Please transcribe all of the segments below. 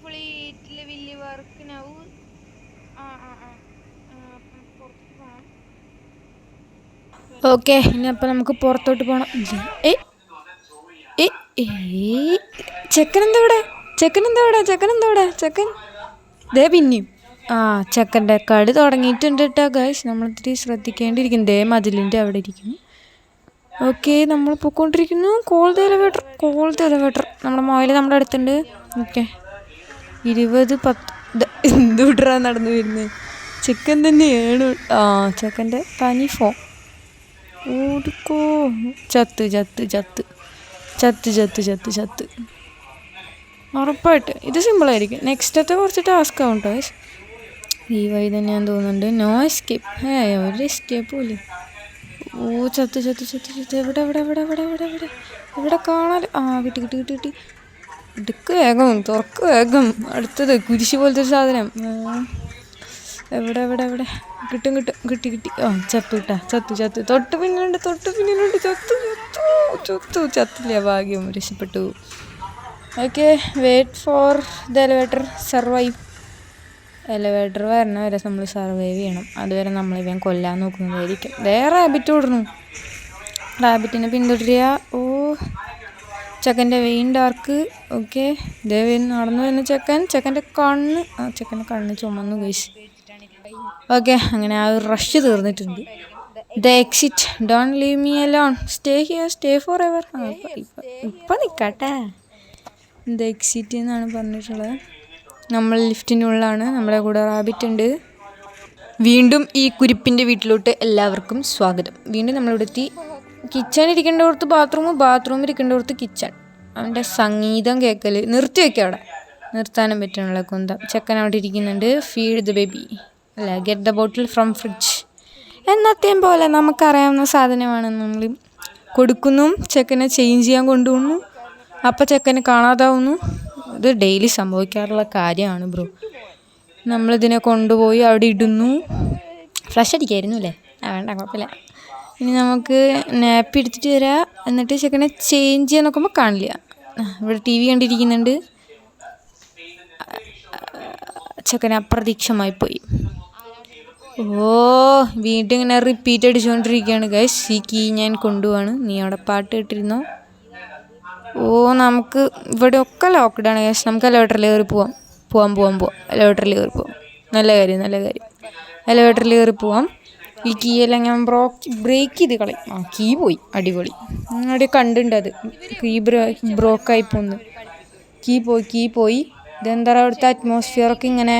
Completely വില്ല് work now. Okay, ഇനി അപ്പം നമുക്ക് പുറത്തോട്ട് പോകണം. ചെക്കൻ ദേ പിന്നെയും ചെക്കൻ്റെ കളി തുടങ്ങിയിട്ടുണ്ട് കേട്ടോ ഗൈസ്. നമ്മളിത്തിരി ശ്രദ്ധിക്കേണ്ടിയിരിക്കും. ദേ മതിലിൻ്റെ അവിടെ ഇരിക്കുന്നു. ഓക്കെ, നമ്മൾ പോയിക്കൊണ്ടിരിക്കുന്നു. Call the elevator. നമ്മുടെ മൊബൈൽ നമ്മുടെ അടുത്തുണ്ട്. ഓക്കെ, 20-10 എന്തുവിട്രാ നടന്നു വരുന്നത്. ചെക്കൻ തന്നെയാണ്. ചെക്കൻ്റെ തനി ഫോൺ ഓടിക്കോ. ചത്ത് ഉറപ്പായിട്ട്. ഇത് സിമ്പിളായിരിക്കും. നെക്സ്റ്റത്തെ കുറച്ച് ടാസ്ക് ആവും കേട്ടോ. ഈ വഴി തന്നെയാന്ന് തോന്നുന്നുണ്ട്. No escape. ഒരു എസ്കേപ്പും ഇല്ല. ചത്ത്. എവിടെ കാണാൻ? കിട്ടി. എടുക്ക് വേഗം, തുറക്ക് വേഗം. അടുത്തത് കുരിശ് പോലത്തെ ഒരു സാധനം. എവിടെ കിട്ടി. ചത്തു. തൊട്ട് പിന്നിലുണ്ട്. ചത്തില്ല, ഭാഗ്യം, രക്ഷപ്പെട്ടു. Okay, wait for the elevator survive. Elevator വരണ വരെ നമ്മൾ സർവൈവ് ചെയ്യണം. അതുവരെ നമ്മളിവൻ കൊല്ലാൻ നോക്കുന്നതായിരിക്കും. റാബിറ്റ് ഓടണം. റാബിറ്റിനെ പിന്തുടരുക. ചെക്കൻ്റെ വെയിൻ ഡാർക്ക്. ഓക്കെ, നടന്നു വരുന്ന ചെക്കൻ്റെ കണ്ണ് ചുമന്നു ഗൈസ്. ഓക്കെ, അങ്ങനെ ആ ഒരു റഷ് തീർന്നിട്ടുണ്ട്. The exit. Don't leave me alone. Stay forever. ഇപ്പം നിൽക്കട്ടെ. ദ എക്സിറ്റ് എന്നാണ് പറഞ്ഞിട്ടുള്ളത്. നമ്മൾ ലിഫ്റ്റിൻ്റെ ഉള്ളിലാണ്. നമ്മുടെ കൂടെ റാബിറ്റ് ഉണ്ട്. വീണ്ടും ഈ കുരിപ്പിൻ്റെ വീട്ടിലോട്ട് എല്ലാവർക്കും സ്വാഗതം. വീണ്ടും നമ്മളിവിടെ എത്തി. കിച്ചൺ ഇരിക്കേണ്ടവർക്ക് ബാത്റൂം ഇരിക്കേണ്ടവർക്ക് കിച്ചൺ. അവൻ്റെ സംഗീതം കേൾക്കൽ നിർത്തി വയ്ക്കുക. അവിടെ നിർത്താനും പറ്റണുള്ള കുന്തം. ചെക്കൻ അവിടെ ഇരിക്കുന്നുണ്ട്. Feed the baby. Get the bottle from fridge. എന്നത്തെയും പോലെ നമുക്കറിയാവുന്ന സാധനമാണ്. നമ്മൾ കൊടുക്കുന്നു. ചെക്കനെ ചേഞ്ച് ചെയ്യാൻ കൊണ്ടുപോകുന്നു. അപ്പം ചെക്കനെ കാണാതാവുന്നു. ഇത് ഡെയിലി സംഭവിക്കാറുള്ള കാര്യമാണ് ബ്രോ. നമ്മളിതിനെ കൊണ്ടുപോയി അവിടെ ഇടുന്നു. ഫ്ലഷ് അടിക്കായിരുന്നു അല്ലേ? വേണ്ട, കുഴപ്പമില്ല. ഇനി നമുക്ക് നാപ്പി എടുത്തിട്ട് തരാം. എന്നിട്ട് ചെക്കനെ ചേഞ്ച് ചെയ്യാൻ നോക്കുമ്പോൾ കാണില്ല. ഇവിടെ TV കണ്ടിരിക്കുന്നുണ്ട്. ചെക്കനെ അപ്രതീക്ഷമായി പോയി. വീണ്ടും ഇങ്ങനെ റിപ്പീറ്റ് അടിച്ചുകൊണ്ടിരിക്കുകയാണ് ഗൈസ്. ഈ കീ ഞാൻ കൊണ്ടുപോവാണ്. നീ അവിടെ പാട്ട് കേട്ടിരുന്നോ? നമുക്ക് ഇവിടെ ഒക്കെ ലോക്ക്ഡാണ് ഗൈസ്. നമുക്ക് എലവേറ്ററിൽ കയറി പോവാം. എലവേറ്ററിൽ കയറി പോവാം. നല്ല കാര്യം. എലവേറ്ററിൽ കയറി പോവാം. ഈ കീ എല്ലാം ഞാൻ ബ്രേക്ക് ചെയ്ത് കളയും. കീ പോയി. അടിപൊളി. അവിടെ കണ്ടുണ്ട് അത്. കീ ബ്രോക്കായി പോന്ന്. കീ പോയി. ഇതെന്താ അവിടുത്തെ അറ്റ്മോസ്ഫിയറൊക്കെ ഇങ്ങനെ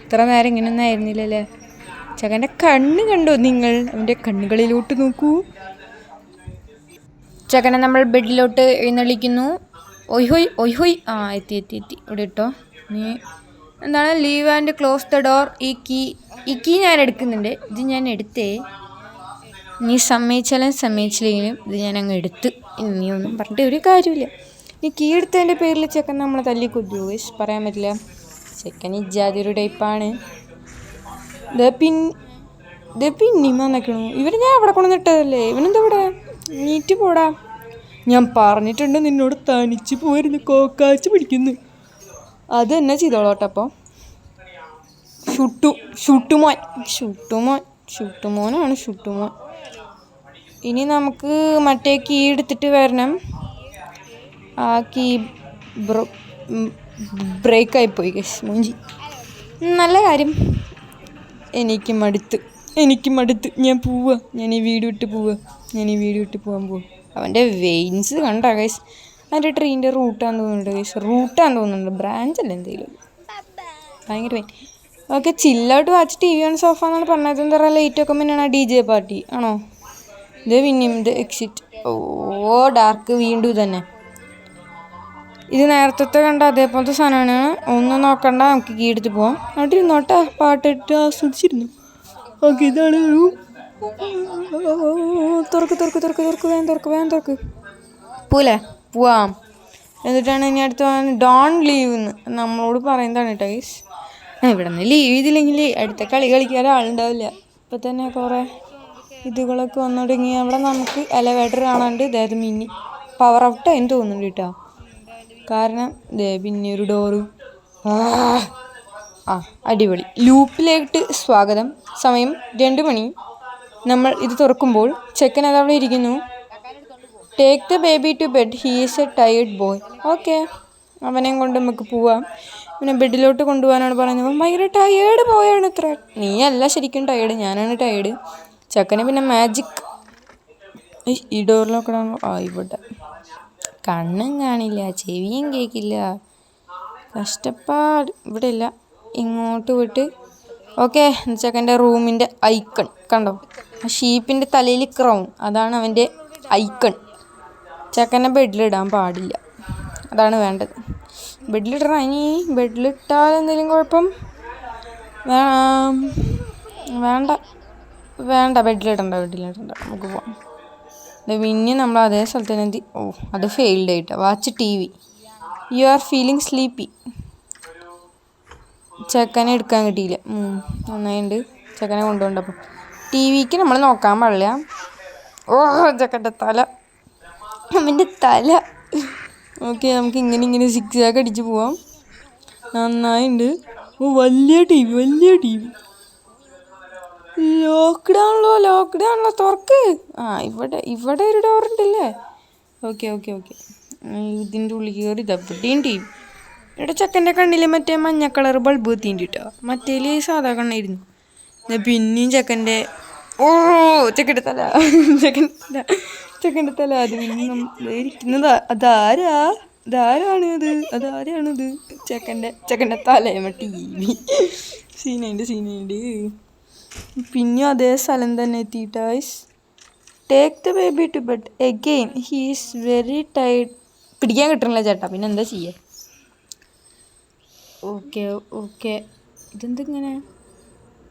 ഇത്ര നേരം ഇങ്ങനെയൊന്നും ആയിരുന്നില്ലല്ലേ? ചെക്കൻ്റെ കണ്ണ് കണ്ടോ നിങ്ങൾ? അവൻ്റെ കണ്ണുകളിലോട്ട് നോക്കൂ. ചെക്കനെ നമ്മൾ ബെഡിലോട്ട് എഴുന്നള്ളിക്കുന്നു. ഒയ് എത്തി. ഇവിടെ ഇട്ടോ. നീ എന്താണ് leave and close the door. ഈ കീ ഞാൻ എടുക്കുന്നുണ്ട്. ഇത് ഞാൻ എടുത്തേ. നീ സമ്മതിച്ചില്ലെങ്കിലും ഇത് ഞാൻ അങ്ങ് എടുത്ത്. ഇനി ഒന്നും പറഞ്ഞിട്ട് ഒരു കാര്യമില്ല. ഈ കീ എടുത്തതിൻ്റെ പേരിൽ ചെക്കൻ നമ്മളെ തല്ലി കൊല്ലുമോ? പറയാൻ പറ്റില്ല. ചെക്കൻ ഇജാതി ഒരു ടൈപ്പാണ്. പിന്നെയും വന്നേക്കണു. ഇവർ ഞാൻ അവിടെ കൊണ്ടുവന്നിട്ടതല്ലേ. ഇവനെന്താ ഇവിടെ? നീറ്റ് പോടാ. ഞാൻ പറഞ്ഞിട്ടുണ്ട് നിന്നോട് തനിച്ച് പോയിരുന്നു. കോക്കാച്ച് പിടിക്കുന്നു. അത് തന്നെ ചെയ്തോളോട്ടപ്പോൾ. ഷുട്ടുമോൻ. ഇനി നമുക്ക് മറ്റേ കീ എടുത്തിട്ട് വരണം. ആ കീ ബ്രേക്കായിപ്പോയി ഗൈസ്. മൂഞ്ചി. നല്ല കാര്യം. എനിക്ക് മടുത്ത് ഞാൻ പോവാ. ഞാൻ ഈ വീട് വിട്ട് പോവാൻ പോവാ. അവൻ്റെ വെയിൻസ് കണ്ടാ ഗൈസ്. അതിൻ്റെ ട്രെയിനിൻ്റെ റൂട്ടാന്ന് തോന്നുന്നുണ്ട്. ബ്രാഞ്ചല്ല എന്തെങ്കിലും. ഭയങ്കര വെയിൻ. Okay, chill out watch TV on sofa എന്നാണ് പറഞ്ഞത്. എന്താ പറയുക, ലൈറ്റൊക്കെ മുന്നാണ് DJ പാർട്ടി ആണോ? ഇത് പിന്നെയും ഇത് എക്സിറ്റ്. ഡാർക്ക്. വീണ്ടും തന്നെ. ഇത് നേരത്തെ കണ്ട അതേപോലത്തെ സാധനമാണ്. ഒന്നും നോക്കണ്ട, നമുക്ക് കീ എടുത്ത് പോവാം. അവിടെ ഇരുന്നോട്ടെ, പാട്ടിട്ട് ആസ്വദിച്ചിരുന്നു. ഓക്കെ, ഇതാണ് തുറക്ക്. പോവാം. എന്നിട്ടാണ് ഇനി അടുത്ത് ഡോൺ ലീവ് എന്ന് നമ്മളോട് പറയുന്നതാണ് കേട്ടോ ഗൈസ്. ഇവിടെ നിന്ന് ലീവ് ചെയ്തില്ലെങ്കിൽ അടുത്ത കളി കളിക്കാൻ ആളുണ്ടാവില്ല. ഇപ്പം തന്നെ കുറേ ഇതുകളൊക്കെ വന്നു തുടങ്ങി. അവിടെ നമുക്ക് എലവേറ്റർ കാണാണ്ട് അതായത് പവർ ഔട്ടായെന്ന് തോന്നുന്നുണ്ട് കേട്ടോ. കാരണം പിന്നെ ഒരു ഡോറ് ആ അടിപൊളി. ലൂപ്പിലേക്ക് സ്വാഗതം. സമയം 2 മണി. നമ്മൾ ഇത് തുറക്കുമ്പോൾ ചെക്കൻ അതവിടെ ഇരിക്കുന്നു. Take the baby to bed, he is a tired boy. Okay, അവനെയും കൊണ്ട് നമുക്ക് പോവാം. പിന്നെ ബെഡിലോട്ട് കൊണ്ടുപോകാനാണ് പറയുന്നത്. ഭയങ്കര ടയേർഡ് ബോയാണ് ഇത്ര. നീ അല്ല ശരിക്കും ടയേർഡ്, ഞാനാണ് ടയേർഡ്. ചെക്കന് പിന്നെ മാജിക് ഈ ഡോറിലൊക്കെ ഇവിടെ കണ്ണും കാണില്ല, ചെവിയും കേൾക്കില്ല, കഷ്ടപ്പാട്. ഇവിടെ ഇല്ല, ഇങ്ങോട്ട് പോയിട്ട്. ഓക്കെ, ചെക്കൻ്റെ റൂമിൻ്റെ ഐക്കൺ കണ്ടോ? ആ ഷീപ്പിൻ്റെ തലയിൽ ക്രൗൺ, അതാണ് അവൻ്റെ ഐക്കൺ. ചെക്കനെ ബെഡിലിടാൻ പാടില്ല, അതാണ് വേണ്ടത്. ബെഡിലിടണം. ഇനി ബെഡിലിട്ടാൽ എന്തെങ്കിലും കുഴപ്പം? വേണ്ട വേണ്ട, ബെഡിലിടണ്ട. നമുക്ക് പോവാം. പിന്നെ നമ്മൾ അതേ സ്ഥലത്ത് തന്നെ അത് ഫെയിൽഡ് ആയിട്ട്. Watch TV. You are feeling sleepy. ചെക്കനെ എടുക്കാൻ കിട്ടിയില്ല. നന്നായിട്ടുണ്ട്. ചെക്കനെ കൊണ്ടുപോകണ്ടപ്പം TVക്ക് നമ്മൾ നോക്കാൻ പാടില്ല. ചെക്കൻ്റെ തല, അവൻ്റെ തല. ഓക്കെ, നമുക്ക് ഇങ്ങനെ സിക്സാക്ക് അടിച്ച് പോവാം. നന്നായിട്ടുണ്ട്. വലിയ TV. ലോക്ക്ഡൗണല്ലോ തുറക്ക്. ഇവിടെ ഒരു ഡോറുണ്ടല്ലേ. ഓക്കെ. ഇതിൻ്റെ ഉള്ളിൽ കയറി ഇതെവിടെയും TV. ഇവിടെ ചെക്കൻ്റെ കണ്ണിൽ മറ്റേ മഞ്ഞ കളർ ബൾബ് എത്തിയിട്ട് കേട്ടോ. മറ്റേൽ സാധാ കണ്ണായിരുന്നു. പിന്നെയും ചെക്കൻ്റെ ചെക്കൻ്റെ തല അത് പിന്നെ ഇരിക്കുന്നത്. അതാരാണിത്? ചെക്കൻ്റെ തലയമ്മ TV. സീനുണ്ട്. പിന്നെയും അതേ സ്ഥലം തന്നെ എത്തിയിട്ട്. Take the baby to bed again, he is very tired. പിടിക്കാൻ കിട്ടണില്ല ചേട്ടാ, പിന്നെ എന്താ ചെയ്യുക? ഓക്കെ. ഇതെന്തിങ്ങനെ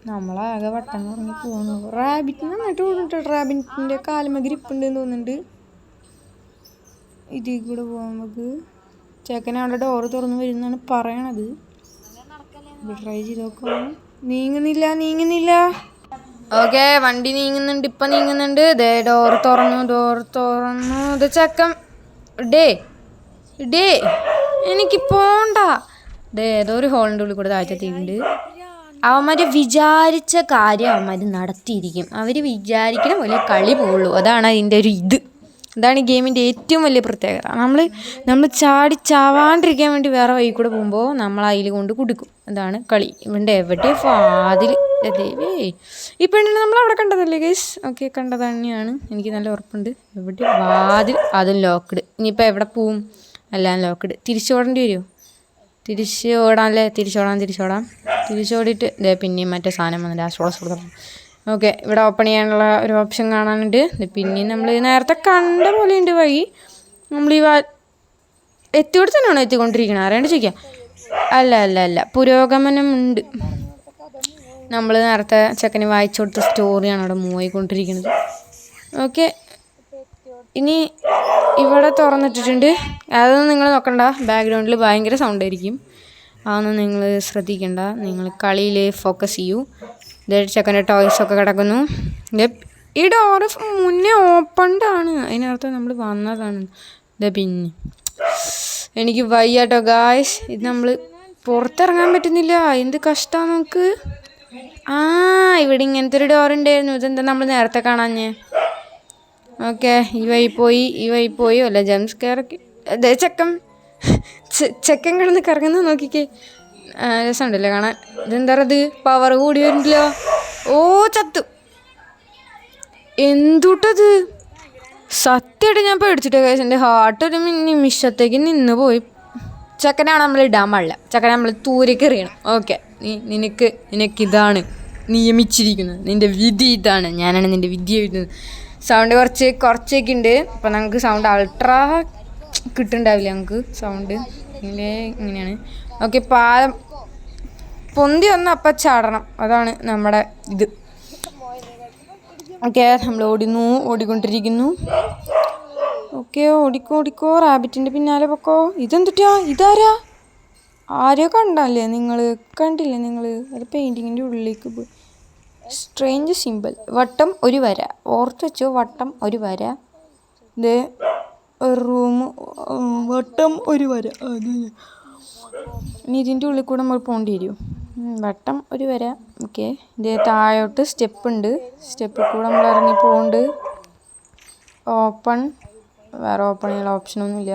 നമ്മളാകെ വട്ടം കറങ്ങി പോകുന്നു. റാബിറ്റ് നന്നായിട്ട് പോകുന്നുണ്ട്. റാബിറ്റിൻ്റെ കാലുമ ഗ്രിപ്പുണ്ടെന്ന് തോന്നുന്നുണ്ട്. ഇതിൽ കൂടെ പോകാൻ നമുക്ക്. ചേക്കനെ അവിടെ ഡോറ് തുറന്ന് വരുന്നാണ് പറയണത്. ട്രൈ ചെയ്ത് നോക്കാം. നീങ്ങുന്നില്ല. ഓക്കെ, വണ്ടി നീങ്ങുന്നുണ്ട്. ഇപ്പം നീങ്ങുന്നുണ്ട്. ഡോറ് തുറന്നു. ഇത് ചെക്കൻ ഡേ എനിക്ക് പോണ്ട. ഏതോ ഒരു ഹോളിൻ്റെ ഉള്ളിൽ കൂടെ താഴ്ത്തെത്തിയിട്ടുണ്ട്. അവന്മാർ വിചാരിച്ച കാര്യം അവന്മാർ നടത്തിയിരിക്കും. അവർ വിചാരിക്കണ പോലെ കളി പോകുള്ളൂ. അതാണ് അതിൻ്റെ ഒരു അതാണ് ഈ ഗെയിമിൻ്റെ ഏറ്റവും വലിയ പ്രത്യേകത. നമ്മൾ ചാവാണ്ടിരിക്കാൻ വേണ്ടി വേറെ വഴി കൂടെ പോകുമ്പോൾ നമ്മൾ അതിൽ കൊണ്ട് കുടുക്കും. അതാണ് കളി. ഇവിടെ എവിടെ വാതിൽ ദൈവേ. ഈ പെണ്ണിനെ നമ്മൾ അവിടെ കണ്ടതല്ലേ ഗൈസ്? ഓക്കെ, കണ്ടത് തന്നെയാണ്. എനിക്ക് നല്ല ഉറപ്പുണ്ട്. എവിടെ വാതിൽ, അതും ലോക്ക്ഡ്. ഇനിയിപ്പോൾ എവിടെ പോവും? എല്ലാം ലോക്ക്ഡ്. തിരിച്ചോടേണ്ടി വരുമോ? തിരിച്ചോടിയിട്ട് പിന്നെയും മറ്റേ സാധനം വന്നിട്ട് ആശ്വാസം. ഓക്കെ, ഇവിടെ ഓപ്പൺ ചെയ്യാനുള്ള ഒരു ഓപ്ഷൻ കാണാനുണ്ട്. പിന്നെയും നമ്മൾ നേരത്തെ കണ്ട പോലെയുണ്ട് വഴി. നമ്മൾ എത്തിയോടെ തന്നെയാണോ എത്തിക്കൊണ്ടിരിക്കണം? അറിയാണ്ട് ചോദിക്കാം. അല്ല, പുരോഗമനം ഉണ്ട്. നമ്മൾ നേരത്തെ ചെക്കന് വായിച്ചു കൊടുത്ത സ്റ്റോറിയാണ് അവിടെ മൂവ് ആയിക്കൊണ്ടിരിക്കുന്നത്. ഓക്കെ, ഇനി ഇവിടെ തുറന്നിട്ടിട്ടുണ്ട്. അതൊന്നും നിങ്ങൾ നോക്കണ്ട. ബാക്ക്ഗ്രൗണ്ടിൽ ഭയങ്കര സൗണ്ട് ആയിരിക്കും. അതൊന്നും നിങ്ങൾ ശ്രദ്ധിക്കണ്ട. നിങ്ങൾ കളിയിൽ ഫോക്കസ് ചെയ്യൂ. ചെക്കൻ്റെ ടോയ്സൊക്കെ കിടക്കുന്നു. ഈ ഡോറ് മുന്നേ ഓപ്പൺഡാണ്. അതിനർത്ഥം നമ്മൾ വന്നതാണ്. പിന്നെ എനിക്ക് വയ്യാട്ടോ ഗായ്സ്. ഇത് നമ്മൾ പുറത്തിറങ്ങാൻ പറ്റുന്നില്ല. എന്ത് കഷ്ടമാണ് നമുക്ക്. ഇവിടെ ഇങ്ങനത്തെ ഒരു ഡോറുണ്ടായിരുന്നു. ഇതെന്താ നമ്മൾ നേരത്തെ കാണാഞ്ഞേ? ഓക്കെ, ഈ വഴി പോയി അല്ല ജംസ് കയറൊക്കെ. അതെ, ചെക്കൻ കിടന്ന് കറങ്ങുന്ന നോക്കിക്കേ. രസമുണ്ടല്ലേ കാണാൻ. ഇതെന്താ ഇത് പവർ കൂടി വരുന്നില്ലോ. ചത്തു. എന്തുട്ടത്? സത്യമായിട്ട് ഞാൻ പേടിച്ചിട്ടേ കഴിച്ചു. എൻ്റെ ഹാർട്ട് ഒരു നിമിഷത്തേക്ക് നിന്ന് പോയി. ചെക്കനാണ് നമ്മൾ ഇടാൻ പാടില്ല. ചെക്കനെ നമ്മൾ തൂരേക്ക് എറിയണം. ഓക്കെ, നിനക്കിതാണ് നിയമിച്ചിരിക്കുന്നത്. നിൻ്റെ വിധി ഇതാണ്. ഞാനാണ് നിൻ്റെ വിധി എഴുതുന്നത്. സൗണ്ട് കുറച്ചൊക്കെ ഉണ്ട്. അപ്പം നമുക്ക് സൗണ്ട് അൾട്രാ കിട്ടുന്നുണ്ടാവില്ല നമുക്ക് സൗണ്ട്. ഇങ്ങനെയാണ്. ഓക്കെ, പാലം പൊന്തി വന്ന് അപ്പം ചാടണം. അതാണ് നമ്മുടെ ഇത്. ഓക്കെ, നമ്മൾ ഓടിക്കൊണ്ടിരിക്കുന്നു. ഓക്കെ, ഓടിക്കോ. റാബിറ്റിൻ്റെ പിന്നാലെ പൊക്കോ. ഇതാരാ? ആരെയോ കണ്ടല്ലേ നിങ്ങൾ? കണ്ടില്ലേ നിങ്ങൾ? അത് പെയിൻറ്റിങ്ങിൻ്റെ ഉള്ളിലേക്ക് പോയി. Strange simple. വട്ടം ഒരു വര. ഓർത്ത് വെച്ചോ, വട്ടം ഒരു വര. റൂം വട്ടം ഒരു വര. ഇനി ഇതിൻ്റെ ഉള്ളിൽ കൂടെ നമ്മൾ പോകേണ്ടി വരും. വട്ടം ഒരു വര. ഓക്കെ, ഇത് താഴോട്ട് സ്റ്റെപ്പ് ഉണ്ട്. സ്റ്റെപ്പിൽ കൂടെ നമ്മൾ ഇറങ്ങി പോകുന്നുണ്ട്. ഓപ്പൺ, വേറെ ഓപ്പൺ ചെയ്യാനുള്ള ഓപ്ഷനൊന്നുമില്ല.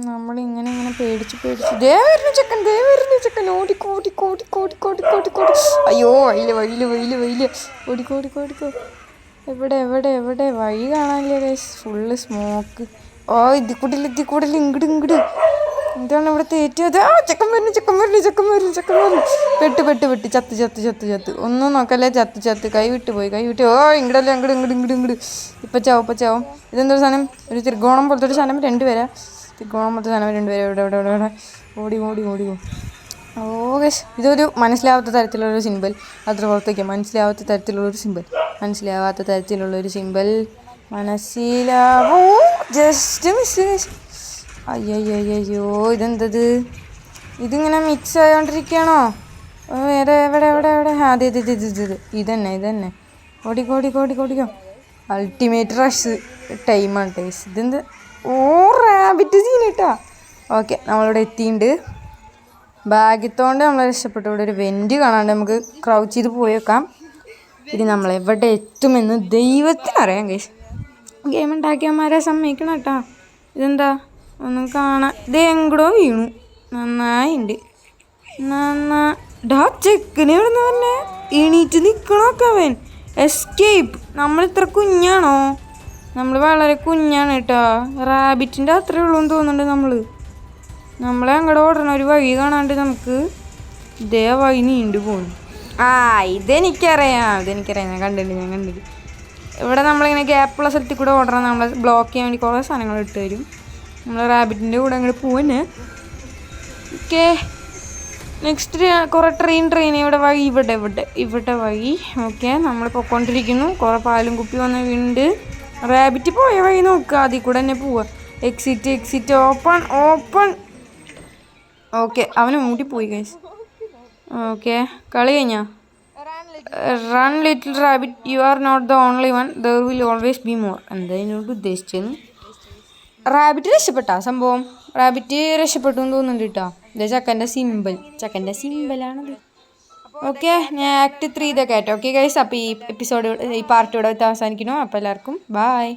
നമ്മളിങ്ങനെ ഇങ്ങനെ പേടിച്ച് ദേ വരുന്നു ചെക്കൻ ഓടിക്കോ. അയ്യോ വഴിയില് ഓടിക്കോ. എവിടെ വഴി കാണാനില്ല ഗൈസ്, ഫുള്ള് സ്മോക്ക്. ഓ ഇതിൽ കൂടില്ല ഇങ്ങട്. എന്താണ് ഇവിടെ തേറ്റത്? ചെക്കൻ വരുന്നു. പെട്ട് ചത്ത്. ഒന്നും നോക്കല്ലേ, ചത്ത്. കൈ വിട്ട്. ഓ ഇങ്ങടല്ല ഇങ്ങട്. ഇപ്പൊ ചാവും. ഇതെന്തൊരു സാധനം? ഒരു ത്രികോണം പോലത്തെ ഒരു സാധനം, രണ്ടുപേരാ. ഇവിടെ ഓടി. ഓ ഗൈസ്, ഇതൊരു മനസ്സിലാവാത്ത തരത്തിലുള്ളൊരു സിമ്പിൾ. അത്ര പുറത്തേക്ക് മനസ്സിലാവാത്ത തരത്തിലുള്ളൊരു സിമ്പിൾ. മനസ്സിലാവൂ, ജസ്റ്റ് മിസ്. അയ്യോ ഇതെന്തത്? ഇതിങ്ങനെ മിക്സ് ആയോണ്ടിരിക്കുകയാണോ? എവിടെ? അതെ ഇതന്നെ. ഓടിക്കോ. അൾട്ടിമേറ്റ് റഷ് ടൈമാണ് ടേസ്. ഇതെന്ത്? ഓ റാബിറ്റ് സീനിട്ടാ. ഓക്കെ, നമ്മളിവിടെ എത്തിയിട്ടുണ്ട്. ഭാഗ്യത്തോണ്ട് നമ്മൾ രക്ഷപ്പെട്ടു. ഇവിടെ ഒരു വെൻറ്റ് കാണാണ്ട് നമുക്ക് ക്രൗച്ച് ചെയ്ത് പോയേക്കാം. ഇനി നമ്മളെവിടെ എത്തുമെന്ന് ദൈവത്തിനറിയാം ഗൈസ്. ഗെയിം ഉണ്ടാക്കിയവന്മാരെ സമ്മതിക്കണം കേട്ടോ. ഇതെന്താ ഒന്നും കാണാൻ? ഇത് എങ്ങടോ വീണു. നന്നായിണ്ട്. ചെക്കനെ എവിടുന്ന് പറഞ്ഞേ? എണീറ്റ് നിൽക്കണോക്കെ അവൻ. എസ്കേപ്പ്. നമ്മളിത്ര കുഞ്ഞാണോ? നമ്മൾ വളരെ കുഞ്ഞാണ് കേട്ടോ. റാബിറ്റിൻ്റെ അത്രേ ഉള്ളൂ എന്ന് തോന്നുന്നുണ്ട്. നമ്മളെ അങ്ങോട്ട് ഓടണം. ഒരു വഴി കാണാണ്ട് നമുക്ക് ഇതേ വഴി നീണ്ടു പോകുന്നു. ഇതെനിക്കറിയാം. ഞാൻ കണ്ടിട്ടുണ്ട്. ഇവിടെ നമ്മളിങ്ങനെ ഗ്യാപ്പുള്ള സ്ഥലത്തിൽ കൂടെ ഓടണം. നമ്മളെ ബ്ലോക്ക് ചെയ്യാൻ വേണ്ടി കുറേ സാധനങ്ങൾ ഇട്ട് തരും. നമ്മൾ റാബിറ്റിൻ്റെ കൂടെ അങ്ങോട്ട് പോവാന്. ഓക്കെ, നെക്സ്റ്റ് കുറേ ട്രെയിൻ ഇവിടെ വഴി. ഇവിടെ വഴി. ഓക്കെ, നമ്മൾ പൊയ്ക്കൊണ്ടിരിക്കുന്നു. കുറേ പാലും കുപ്പി വന്ന് വീണ്ടുണ്ട്. റാബിറ്റ് പോയ വഴി നോക്കുക, അതിൽ കൂടെ തന്നെ പോവുക. Exit open. ഓക്കെ, അവന് മൂടിപ്പോയി ഗൈസ്. ഓക്കെ, കളി കഴിഞ്ഞാ? Run little rabbit, you are not the only one, there will always be more. എന്താ ഇതിനോട് ഉദ്ദേശിച്ചെന്ന്? റാബിറ്റ് രക്ഷപ്പെട്ടാ സംഭവം? റാബിറ്റ് രക്ഷപ്പെട്ടു എന്ന് തോന്നുന്നുണ്ട് കേട്ടോ. ഇത് ചക്കൻ്റെ സിമ്പിളാണത്. ഓക്കെ, ഞാൻ ആക്ട് 3 ഇതൊക്കെ ആയിട്ട്. ഓക്കെ ഗൈസ്, അപ്പോൾ ഈ പാർട്ട് ഇവിടെ അവസാനിക്കുന്നു. അപ്പോൾ എല്ലാവർക്കും ബൈ.